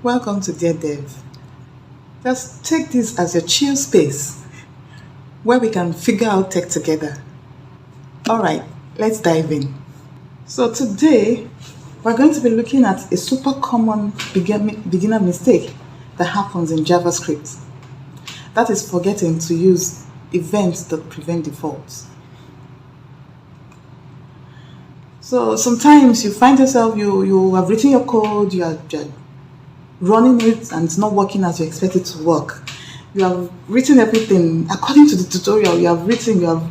Welcome to Dear Dev. Just take this as your chill space where we can figure out tech together. Alright, let's dive in. So today, we're going to be looking at a super common beginner mistake that happens in JavaScript. That is forgetting to use event.preventDefault. So sometimes you find yourself, you have written your code, you are running it and it's not working as you expect it to work. You have written everything according to the tutorial, you have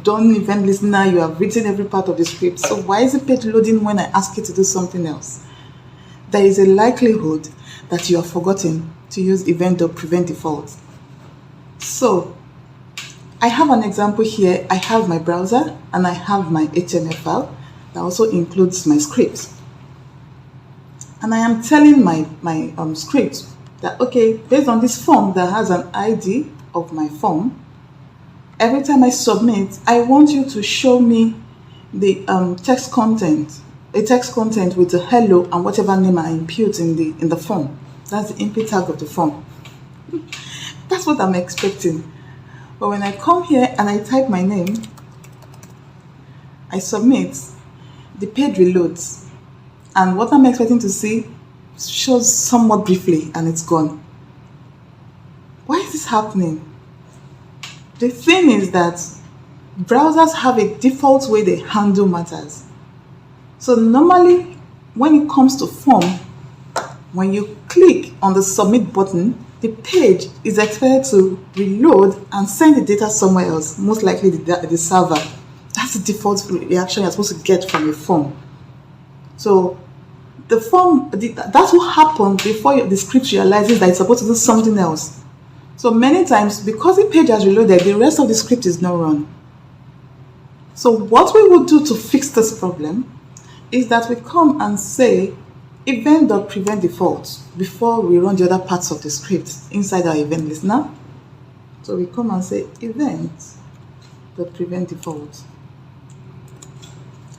done event listener, you have written every part of the script. So why is the page loading when I ask you to do something else? There is a likelihood that you have forgotten to use event.preventDefault. So I have an example here. I have my browser and I have my HTML file that also includes my script. And I am telling my script that, okay, based on this form that has an ID of my form, every time I submit, I want you to show me the text content with the hello and whatever name I input in the form. That's the input tag of the form. That's what I'm expecting. But when I come here and I type my name, I submit, the page reloads. And what I'm expecting to see shows somewhat briefly and it's gone. Why is this happening? The thing is that browsers have a default way they handle matters. So normally when it comes to form, when you click on the submit button, the page is expected to reload and send the data somewhere else, most likely the server. That's the default reaction you're supposed to get from a form. So the form, that's what happened before the script realizes that it's supposed to do something else. So many times, because the page has reloaded, the rest of the script is not run. So what we would do to fix this problem is that we come and say event.preventDefault before we run the other parts of the script inside our event listener. So we come and say event.preventDefault.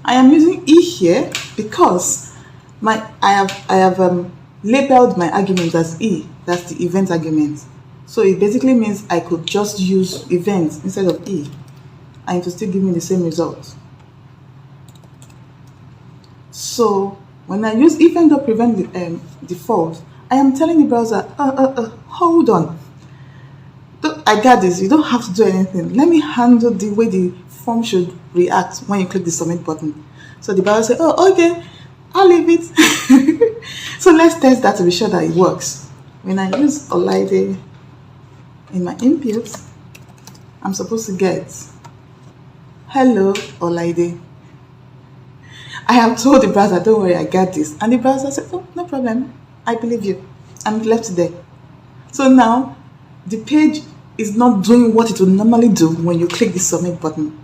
I am using E here because I have labeled my argument as E. That's the event argument. So it basically means I could just use event instead of E and it will still give me the same result. So when I use event.preventDefault, I am telling the browser, hold on. I got this. You don't have to do anything. Let me handle the way the form should react when you click the submit button. So the browser says, oh, okay, I'll leave it. So let's test that to be sure that it works. When I use Olaide in my input, I'm supposed to get hello Olaide. I have told the browser, don't worry, I got this. And the browser said, oh, no problem. I believe you. And left it there. So now the page is not doing what it would normally do when you click the submit button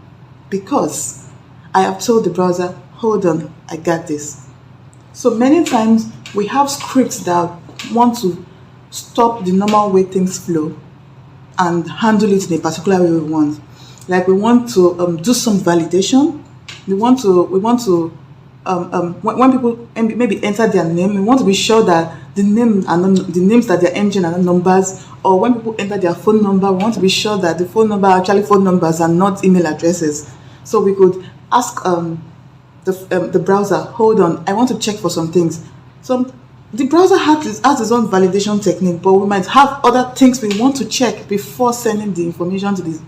because I have told the browser, hold on, I got this. So many times we have scripts that want to stop the normal way things flow and handle it in a particular way we want. Like we want to do some validation. We want to when people maybe enter their name, we want to be sure that the names that they're entering are not numbers. Or when people enter their phone number, we want to be sure that the phone number are actually phone numbers and not email addresses. So we could ask the browser, hold on, I want to check for some things. So the browser has its own validation technique, but we might have other things we want to check before sending the information to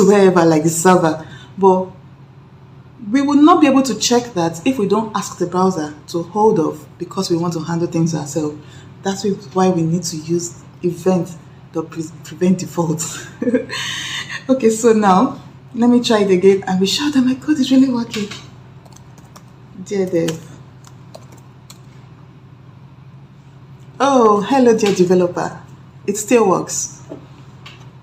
wherever, like the server. But we will not be able to check that if we don't ask the browser to hold off because we want to handle things ourselves. That's why we need to use event.preventDefault. Okay, so now let me try it again and be sure that my code is really working. Dear Dev. Oh, hello dear developer. It still works.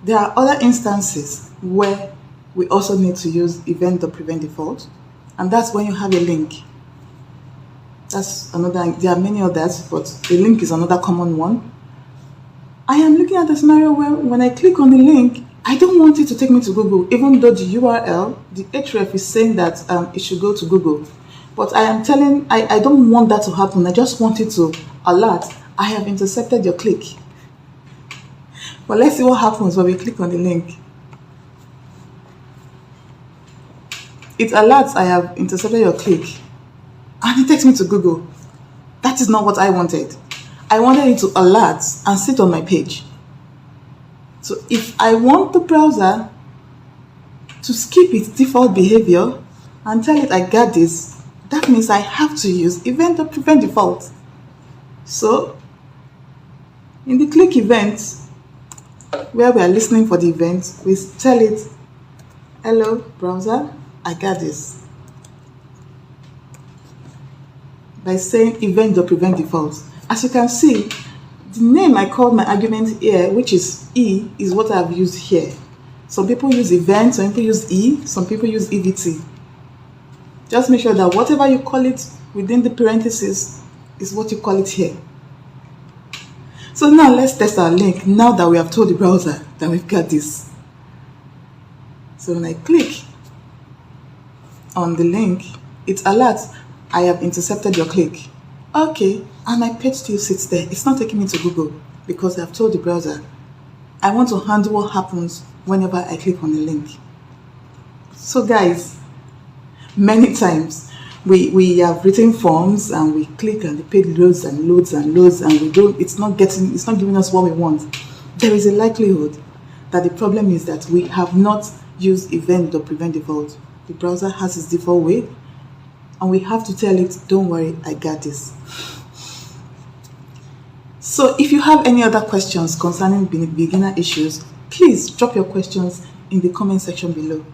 There are other instances where we also need to use event.preventDefault, and that's when you have a link. That's another, there are many others, but the link is another common one. I am looking at a scenario where when I click on the link, I don't want it to take me to Google, even though the URL, the href is saying that it should go to Google. But I don't want that to happen. I just want it to alert I have intercepted your click. But let's see what happens when we click on the link. It alerts I have intercepted your click, and it takes me to Google. That is not what I wanted. I wanted it to alert and sit on my page. So if I want the browser to skip its default behavior and tell it I got this, that means I have to use event.preventDefault. So in the click event, where we are listening for the event, we tell it, hello browser, I got this, by saying event.preventDefault. As you can see, the name I called my argument here, which is E, is what I've used here. Some people use event, some people use E, some people use EVT. Just make sure that whatever you call it within the parentheses is what you call it here. So now let's test our link, now that we have told the browser that we've got this. So when I click on the link, it alerts, I have intercepted your click. Okay, and my page still sits there. It's not taking me to Google because I've told the browser I want to handle what happens whenever I click on the link. So guys, many times we have written forms and we click and the page loads and loads and loads and it's not giving us what we want. There is a likelihood that the problem is that we have not used event.preventDefault. The browser has its default way, and we have to tell it, don't worry, I got this. So if you have any other questions concerning beginner issues, please drop your questions in the comment section below.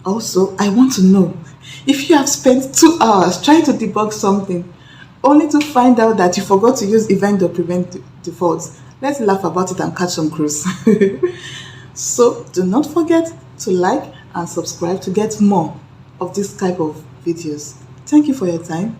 Also, I want to know if you have spent 2 hours trying to debug something only to find out that you forgot to use event.preventDefault. Let's laugh about it and catch some cruise. So do not forget to like and subscribe to get more of this type of videos. Thank you for your time.